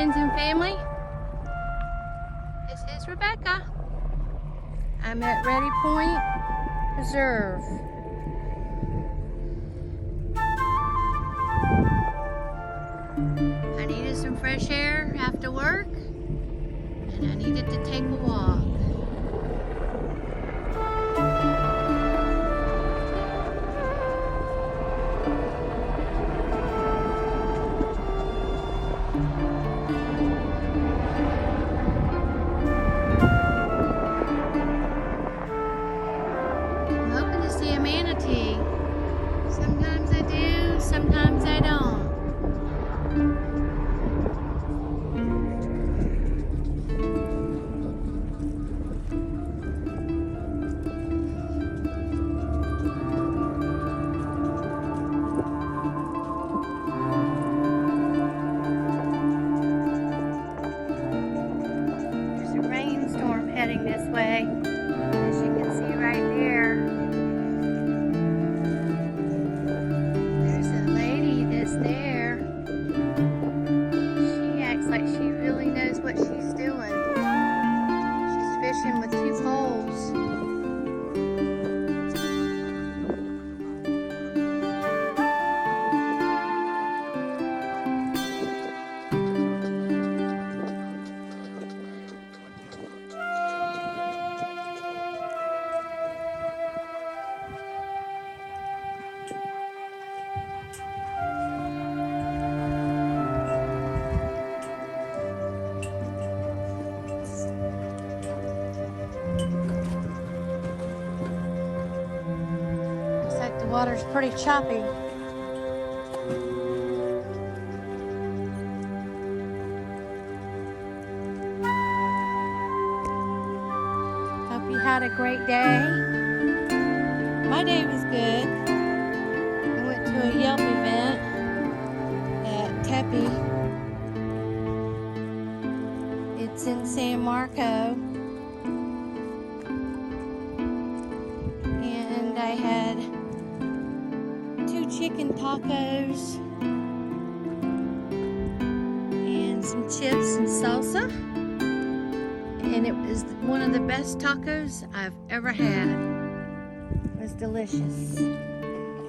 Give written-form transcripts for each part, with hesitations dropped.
friends and family. This is Rebecca. I'm at Ready Point Preserve. I needed some fresh air after work, and I needed to take a walk. I'm hoping to see a manatee. Sometimes I do, sometimes I don't. There's a rainstorm heading this way, as you can see right there. There's a lady that's there. She acts like she really knows what she's doing. She's fishing with 2 poles. Looks like the water's pretty choppy. Hope you had a great day. My day was good. I went to a Yelp event at Tepe. It's in San Marco. And I had 2 chicken tacos and some chips and salsa. And it was one of the best tacos I've ever had. It was delicious.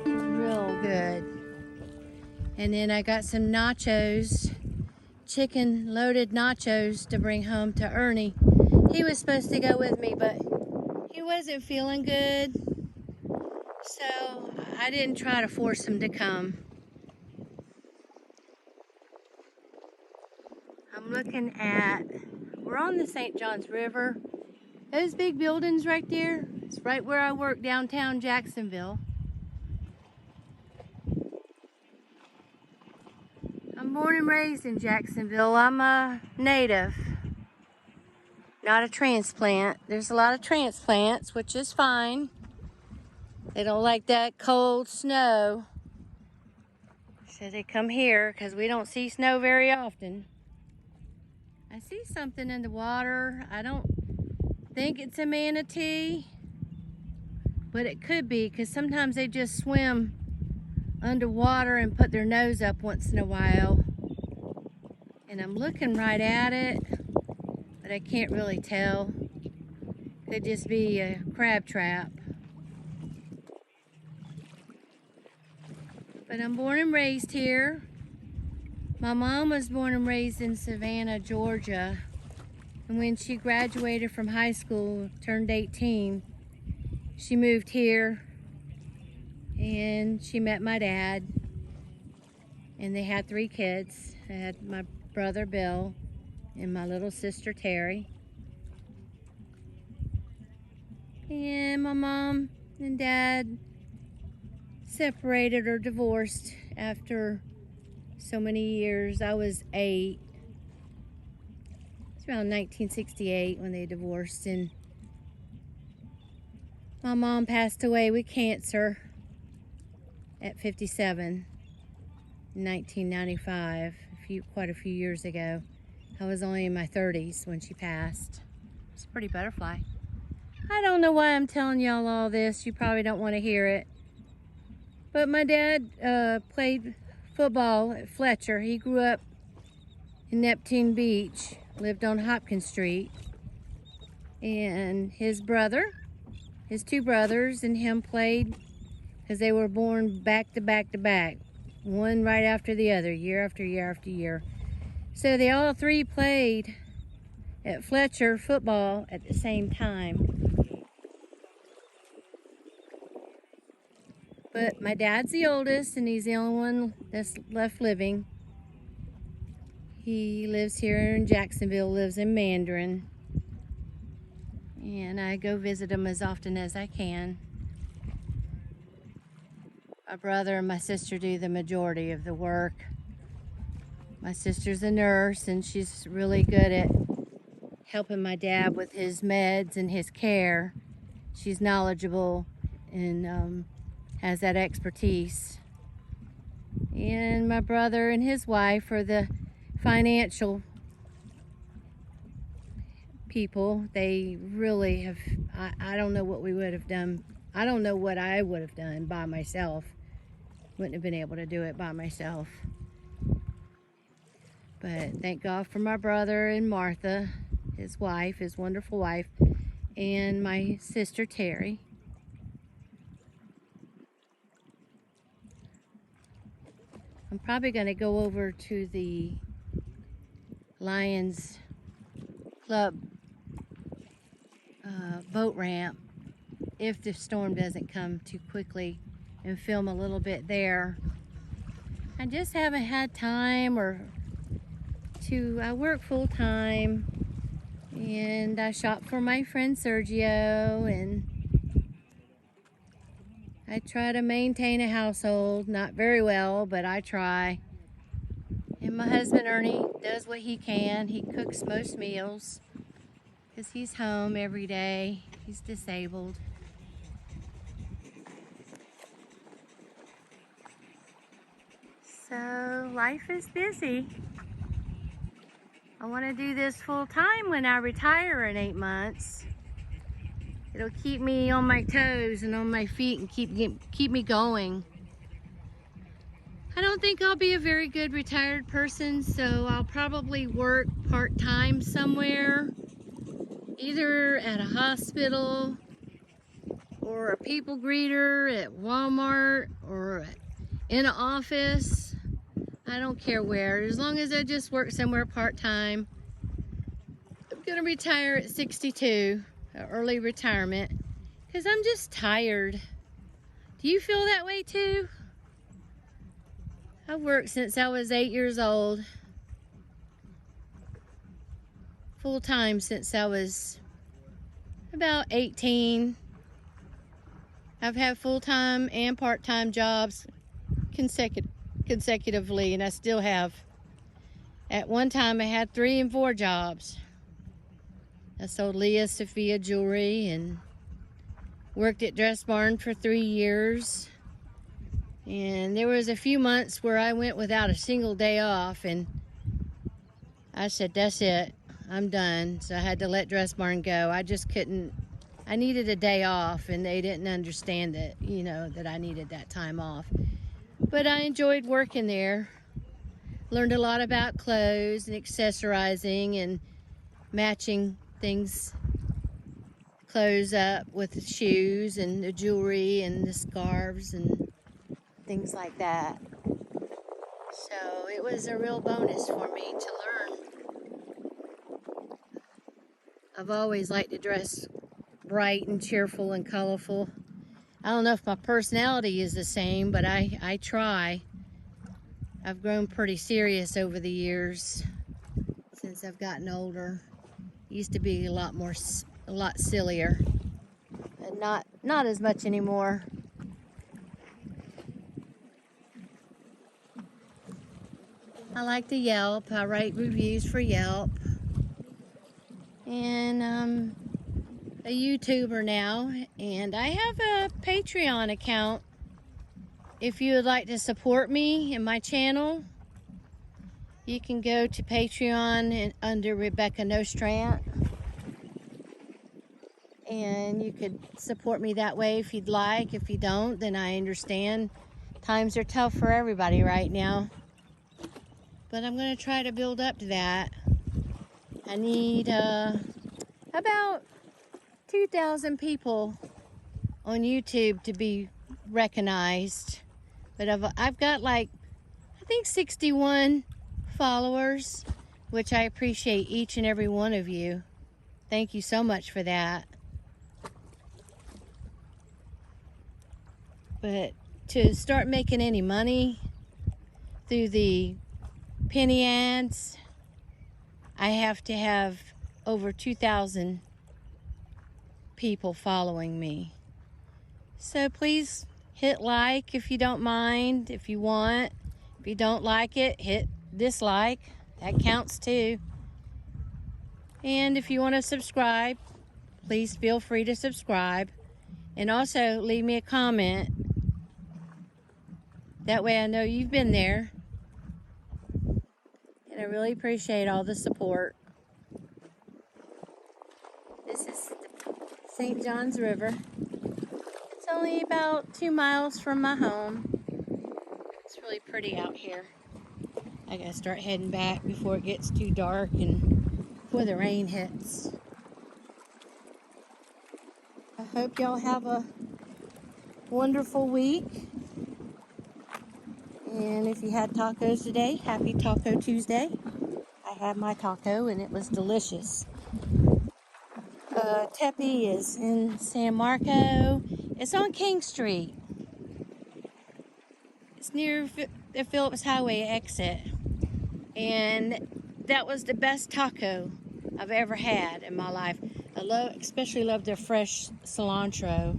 Real good. And then I got some nachos, chicken loaded nachos to bring home to Ernie. He was supposed to go with me, but he wasn't feeling good. So I didn't try to force him to come. I'm looking at, we're on the St. Johns River. Those big buildings right there, it's right where I work downtown Jacksonville. I'm born and raised in Jacksonville. I'm a native, not a transplant. There's a lot of transplants, which is fine. They don't like that cold snow. So they come here because we don't see snow very often. I see something in the water. I don't think it's a manatee, but it could be because sometimes they just swim underwater and put their nose up once in a while. And I'm looking right at it, but I can't really tell. Could just be a crab trap. But I'm born and raised here. My mom was born and raised in Savannah, Georgia. And when she graduated from high school, turned 18, she moved here and she met my dad. And they had 3 kids. I had my brother Bill and my little sister Terry. And my mom and dad separated or divorced after so many years. I was 8. It's around 1968 when they divorced, and my mom passed away with cancer at 57 in 1995, quite a few years ago. I was only in my 30s when she passed. It's a pretty butterfly. I don't know why I'm telling y'all all this. You probably don't want to hear it. But my dad played football at Fletcher. He grew up in Neptune Beach, lived on Hopkins Street. And his brother, his two brothers and him played because they were born back to back to back. One right after the other, year after year after year. So they all three played at Fletcher football at the same time. But my dad's the oldest and he's the only one that's left living. He lives here in Jacksonville, lives in Mandarin. And I go visit him as often as I can. My brother and my sister do the majority of the work. My sister's a nurse and she's really good at helping my dad with his meds and his care. She's knowledgeable and has that expertise. And my brother and his wife are the financial people. They really have, I don't know what we would have done. I don't know what I would have done by myself. Wouldn't have been able to do it by myself. But thank God for my brother and Martha, his wife, his wonderful wife, and my sister Terry. I'm probably going to go over to the Lions Club boat ramp if the storm doesn't come too quickly and film a little bit there. I just haven't had time I work full time and I shop for my friend Sergio and I try to maintain a household, not very well, but I try. And my husband Ernie does what he can. He cooks most meals because he's home every day. He's disabled. So life is busy. I want to do this full time when I retire in 8 months. It'll keep me on my toes and on my feet and keep me going. I don't think I'll be a very good retired person, so I'll probably work part-time somewhere, either at a hospital or a people greeter at Walmart or in an office. I don't care where, as long as I just work somewhere part-time. I'm gonna retire at 62, an early retirement, because I'm just tired. Do you feel that way too? I've worked since I was 8 years old. Full-time since I was about 18. I've had full-time and part-time jobs consecutively, and I still have. At one time I had 3 and 4 jobs. I sold Leah Sophia jewelry and worked at Dress Barn for 3 years. And there was a few months where I went without a single day off, and I said, that's it, I'm done. So I had to let Dress Barn go. I just couldn't, I needed a day off, and they didn't understand it, you know, that I needed that time off. But I enjoyed working there. Learned a lot about clothes and accessorizing and matching things, clothes up with the shoes and the jewelry and the scarves and things like that. So it was a real bonus for me to learn. I've always liked to dress bright and cheerful and colorful. I don't know if my personality is the same, but I try. I've grown pretty serious over the years since I've gotten older. Used to be a lot sillier, and not as much anymore. I like to Yelp. I write reviews for Yelp, and I'm a YouTuber now, and I have a Patreon account. If you would like to support me and my channel, you can go to Patreon and under Rebecca Nostrand, and you could support me that way if you'd like. If you don't, then I understand. Times are tough for everybody right now. but I'm going to try to build up to that. I need about 2,000 people on YouTube to be recognized. But I've got like, I think 61 followers, which I appreciate each and every one of you. Thank you so much for that. But to start making any money through the penny ads, I have to have over 2,000 people following me. So please hit like if you don't mind, if you want. If you don't like it, hit dislike. That counts too. And if you want to subscribe, please feel free to subscribe. And also leave me a comment. That way I know you've been there. And I really appreciate all the support. This is the St. Johns River. It's only about 2 miles from my home. It's really pretty out here. I gotta start heading back before it gets too dark and before the rain hits. I hope y'all have a wonderful week. And if you had tacos today, happy Taco Tuesday. I had my taco and it was delicious. Tepe is in San Marco. It's on King Street. It's near the Phillips Highway exit. And that was the best taco I've ever had in my life. I especially love their fresh cilantro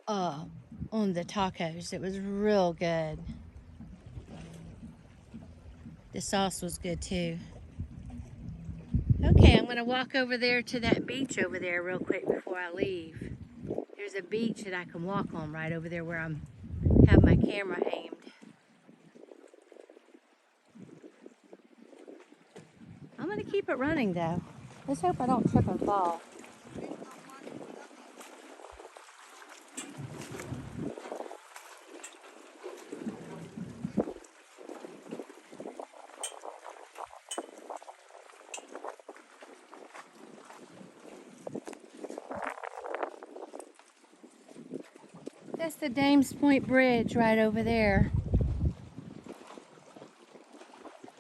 on the tacos. It was real good. The sauce was good too. Okay, I'm gonna walk over there to that beach over there real quick before I leave. There's a beach that I can walk on right over there where I have my camera aimed. I'm gonna keep it running though. Let's hope I don't trip and fall. That's the Dames Point Bridge right over there.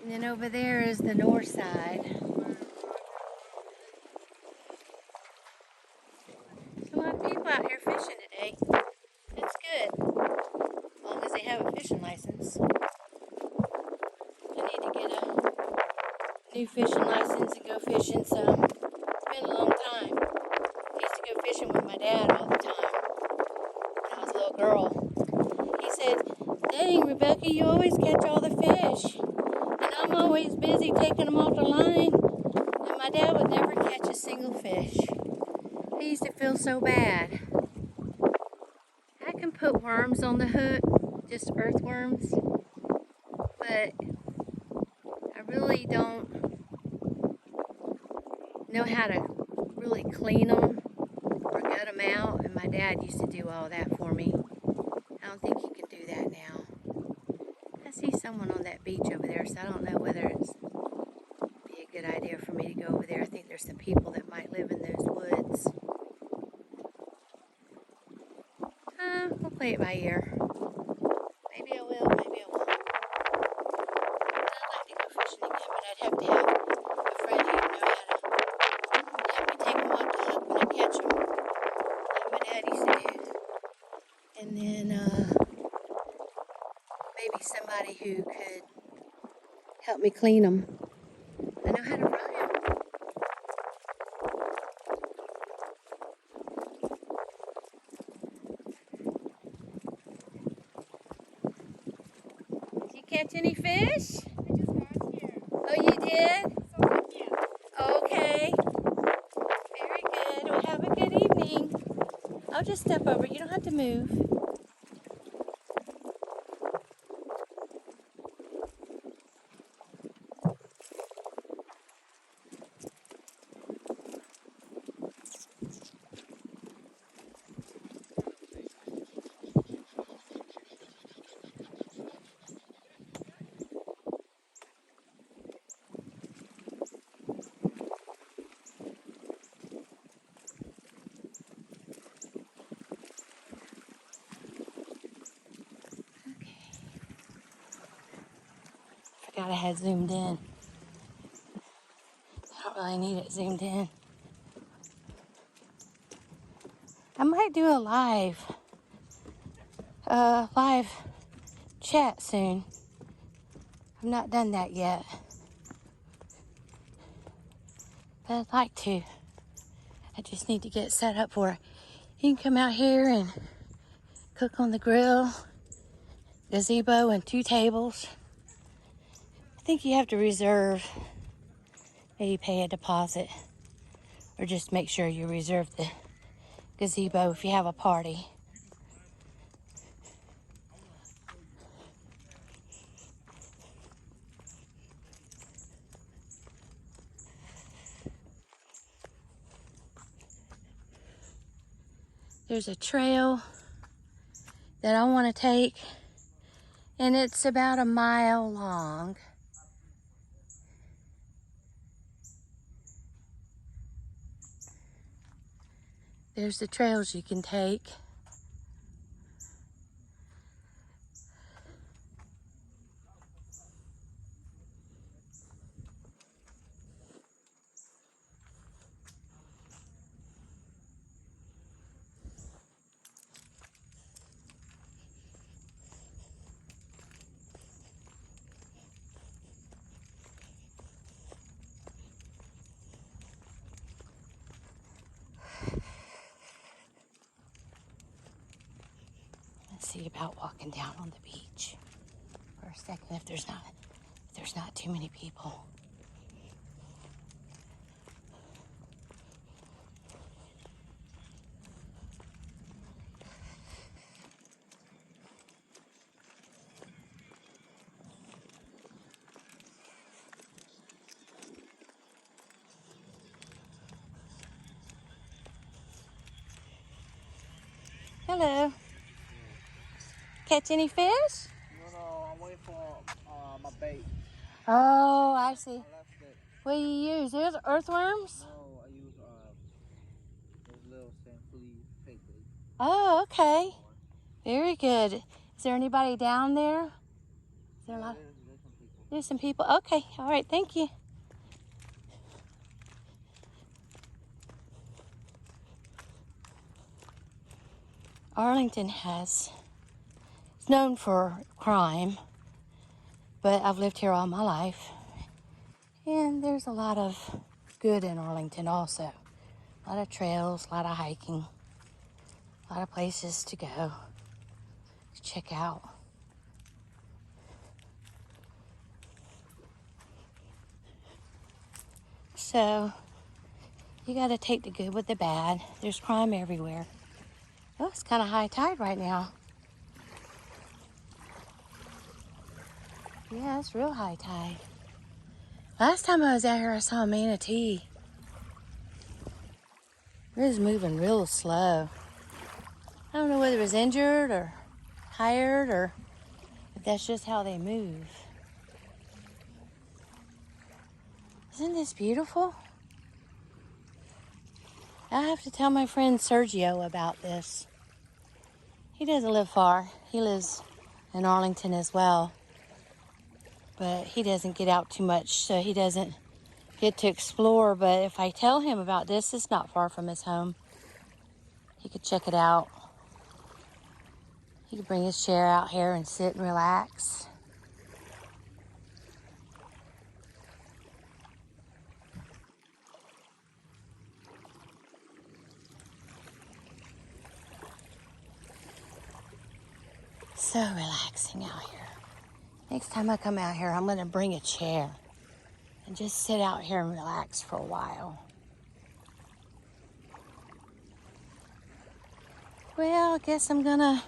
And then over there is the north side. There's a lot of people out here fishing today. That's good. As long as they have a fishing license. I need to get a new fishing license and go fishing some. It's been a long time. I used to go fishing with my dad all the time when I was a little girl. He said, "Dang, Rebecca, you always catch all the fish. And I'm always busy taking them off the line." And my dad would never catch a single fish. I used to feel so bad. I can put worms on the hook, just earthworms, but I really don't know how to really clean them or gut them out, and my dad used to do all that for me. I don't think he can do that now. I see someone on that beach over there, so I don't know whether it's be a good idea for me to go over there. I think there's some people that might live in those woods. We'll play it by ear. Maybe I will, maybe I won't. I'd like to go fishing again, but I'd have to have a friend who would know how to help me take them off the hook when I catch them, like my dad used to do. And then maybe somebody who could help me clean them. I know how to fry them. Did you catch any fish? I just got here. Oh, you did? So, yeah. Okay. Very good. Well, have a good evening. I'll just step over. You don't have to move. forgot I had zoomed in. I don't really need it zoomed in. I might do a live chat soon. I've not done that yet, but I'd like to. I just need to get set up for it. You can come out here and cook on the grill, gazebo and 2 tables. I think you have to reserve, maybe pay a deposit, or just make sure you reserve the gazebo if you have a party. There's a trail that I want to take, and it's about a mile long. There's the trails you can take. Let's see about walking down on the beach for a second if there's not too many people. Hello. Catch any fish? No, I'm waiting for my bait. Oh, I see. I left it. What do you use? There's earthworms? No, I use those little sand flea fake bait. Oh, okay. Very good. Is there anybody down there? Is there a lot? There's some people. There's some people. Okay. All right. Thank you. Arlington is known for crime, but I've lived here all my life. And there's a lot of good in Arlington also. A lot of trails, a lot of hiking, a lot of places to go, to check out. So, you gotta take the good with the bad. There's crime everywhere. Oh, it's kind of high tide right now. Yeah, it's real high tide. Last time I was out here, I saw a manatee. It was moving real slow. I don't know whether it was injured or tired or if that's just how they move. Isn't this beautiful? I have to tell my friend Sergio about this. He doesn't live far. He lives in Arlington as well. But he doesn't get out too much, so he doesn't get to explore. But if I tell him about this, it's not far from his home. He could check it out. He could bring his chair out here and sit and relax. So relaxing out here. Next time I come out here, I'm going to bring a chair and just sit out here and relax for a while. Well, I guess I'm going to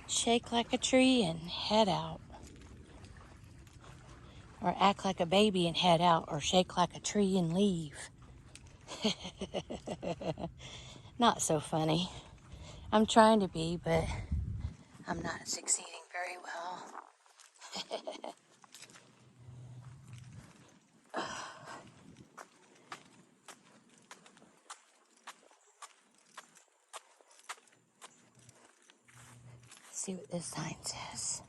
shake like a tree and head out. Or act like a baby and head out, or shake like a tree and leave. Not so funny. I'm trying to be, but I'm not succeeding very well. Let's see what this sign says.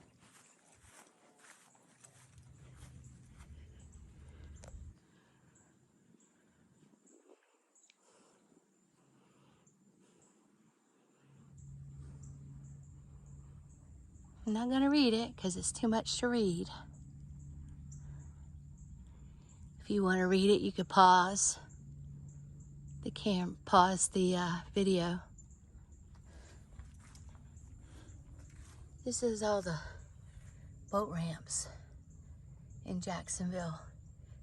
I'm not going to read it because it's too much to read. If you want to read it, you could pause the video. This is all the boat ramps in Jacksonville.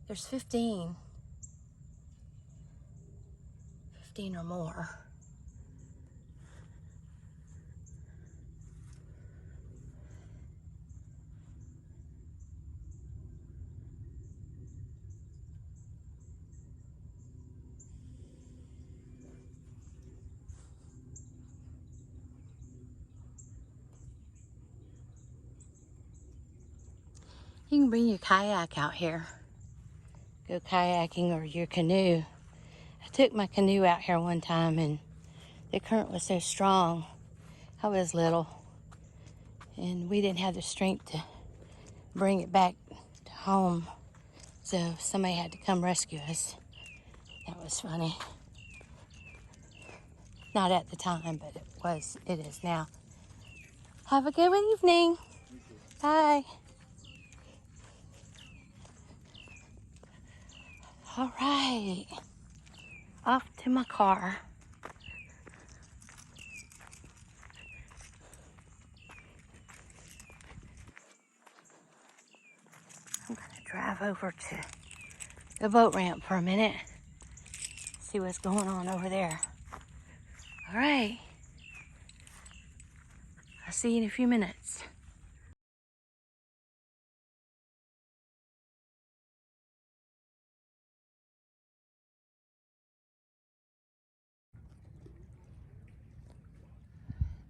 There's 15 or more. You can bring your kayak out here. Go kayaking or your canoe. I took my canoe out here one time and the current was so strong. I was little and we didn't have the strength to bring it back to home. So somebody had to come rescue us. That was funny. Not at the time, but it is now. Have a good evening. Bye. All right. Off to my car. I'm gonna drive over to the boat ramp for a minute. See what's going on over there. All right. I'll see you in a few minutes.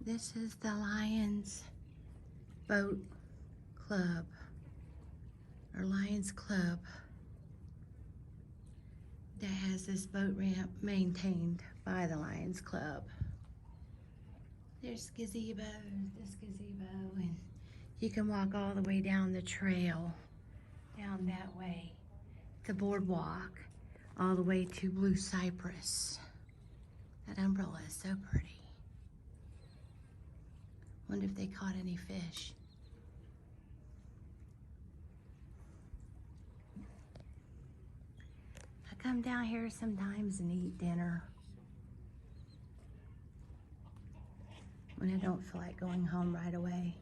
This is the Lions Boat Club, or Lions Club, that has this boat ramp maintained by the Lions Club. There's gazebos, this gazebo, and you can walk all the way down the trail, down that way, the boardwalk, all the way to Blue Cypress. That umbrella is so pretty. Wonder if they caught any fish. I come down here sometimes and eat dinner when I don't feel like going home right away.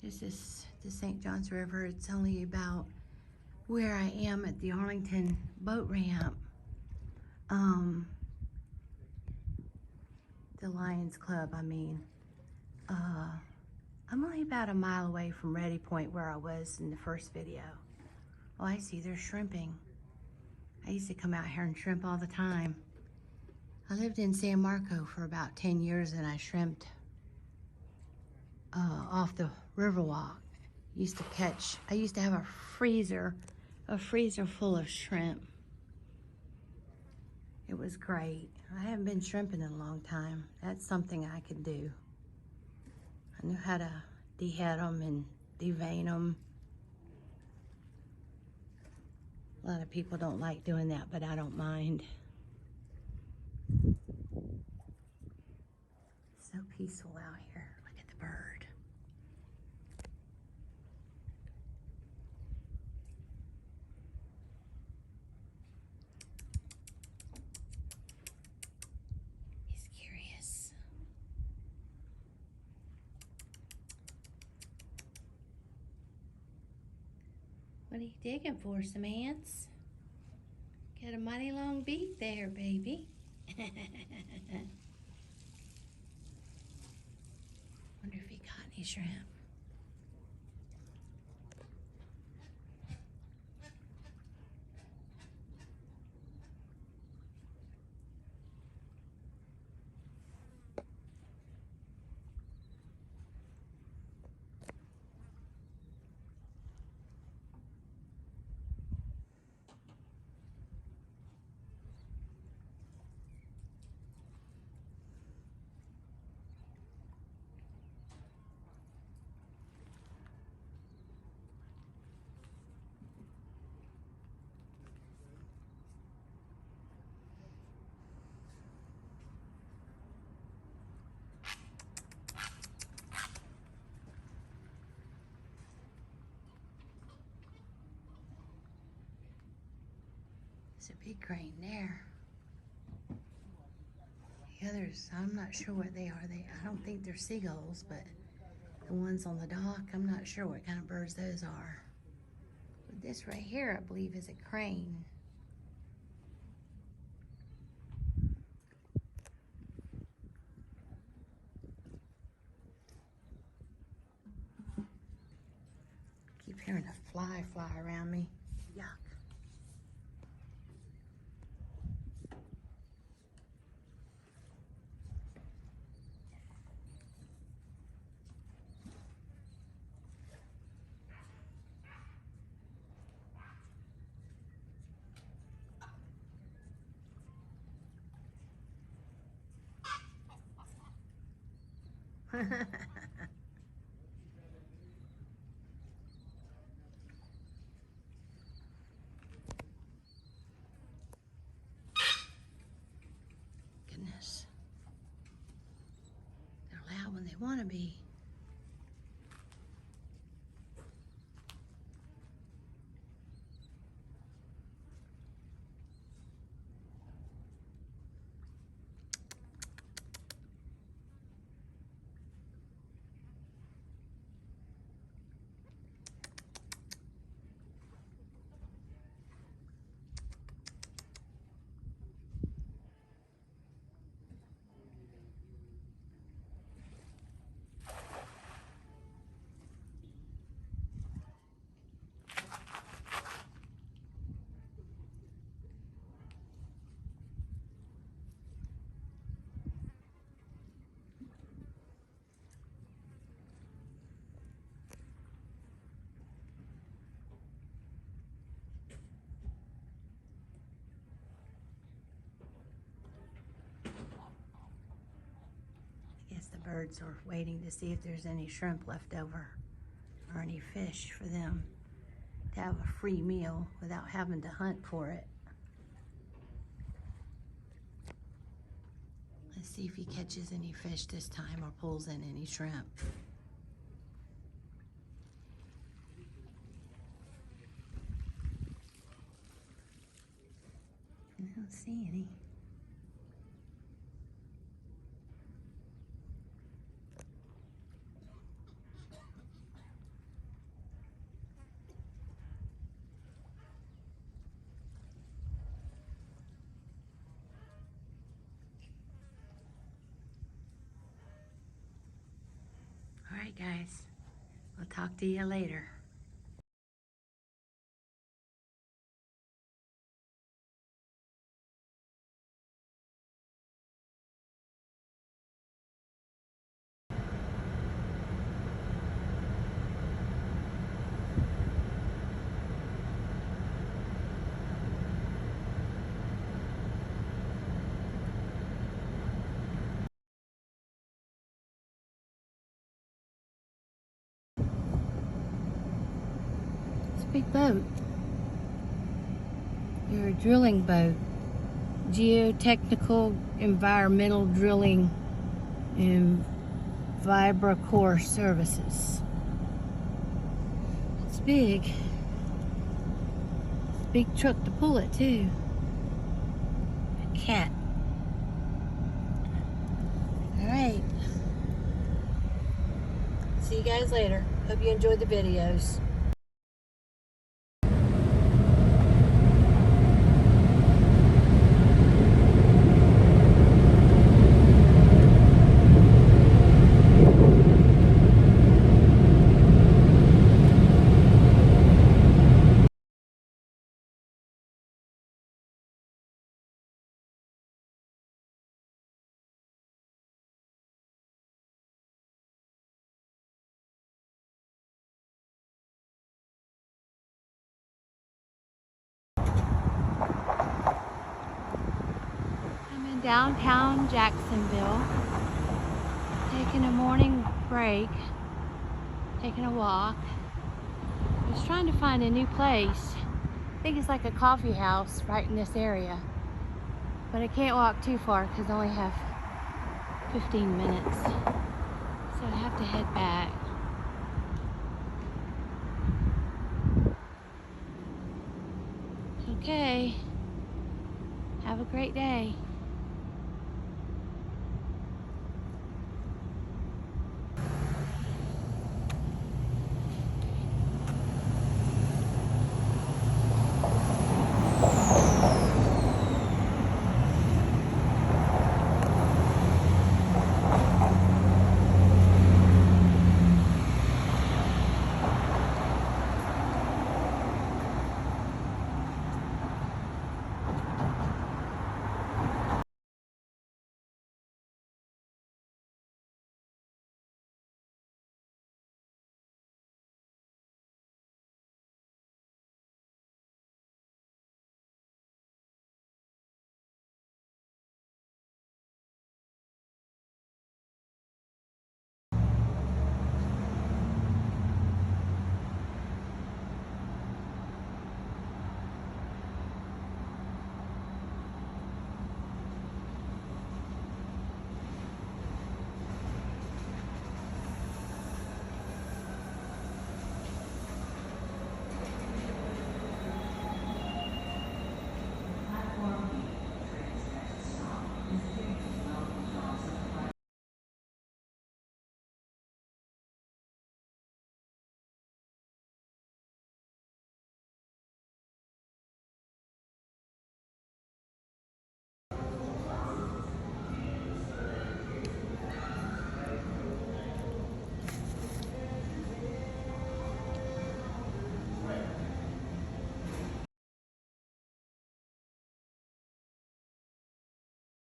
This is the St. Johns River. It's only about where I am at the Arlington boat ramp. The Lions Club, I mean. I'm only about a mile away from Ready Point where I was in the first video. Oh, I see, they're shrimping. I used to come out here and shrimp all the time. I lived in San Marco for about 10 years and I shrimped off the Riverwalk. I used to have a freezer full of shrimp. It was great. I haven't been shrimping in a long time. That's something I could do. I knew how to dehead them and devein them. A lot of people don't like doing that, but I don't mind. So peaceful out here. Look at the bird. He's curious. What are you digging for, some ants? Got a mighty long beak there, baby. Wonder if he caught any shrimp. It's a big crane there. The others, I'm not sure what they are. I don't think they're seagulls, but the ones on the dock, I'm not sure what kind of birds those are. But this right here, I believe, is a crane. Keep hearing a fly around me. Yuck. Goodness. They're loud when they want to be. I guess the birds are waiting to see if there's any shrimp left over or any fish for them to have a free meal without having to hunt for it. Let's see if he catches any fish this time or pulls in any shrimp. I don't see any. All right, guys. I'll talk to you later. It's a big boat. You're a drilling boat. Geotechnical Environmental Drilling and Vibra Services. It's big. It's a big truck to pull it too. A cat. Alright. See you guys later. Hope you enjoyed the videos. Downtown Jacksonville, taking a morning break, taking a walk. I was trying to find a new place. I think it's like a coffee house right in this area, but I can't walk too far because I only have 15 minutes, so I have to head back. Okay, great day.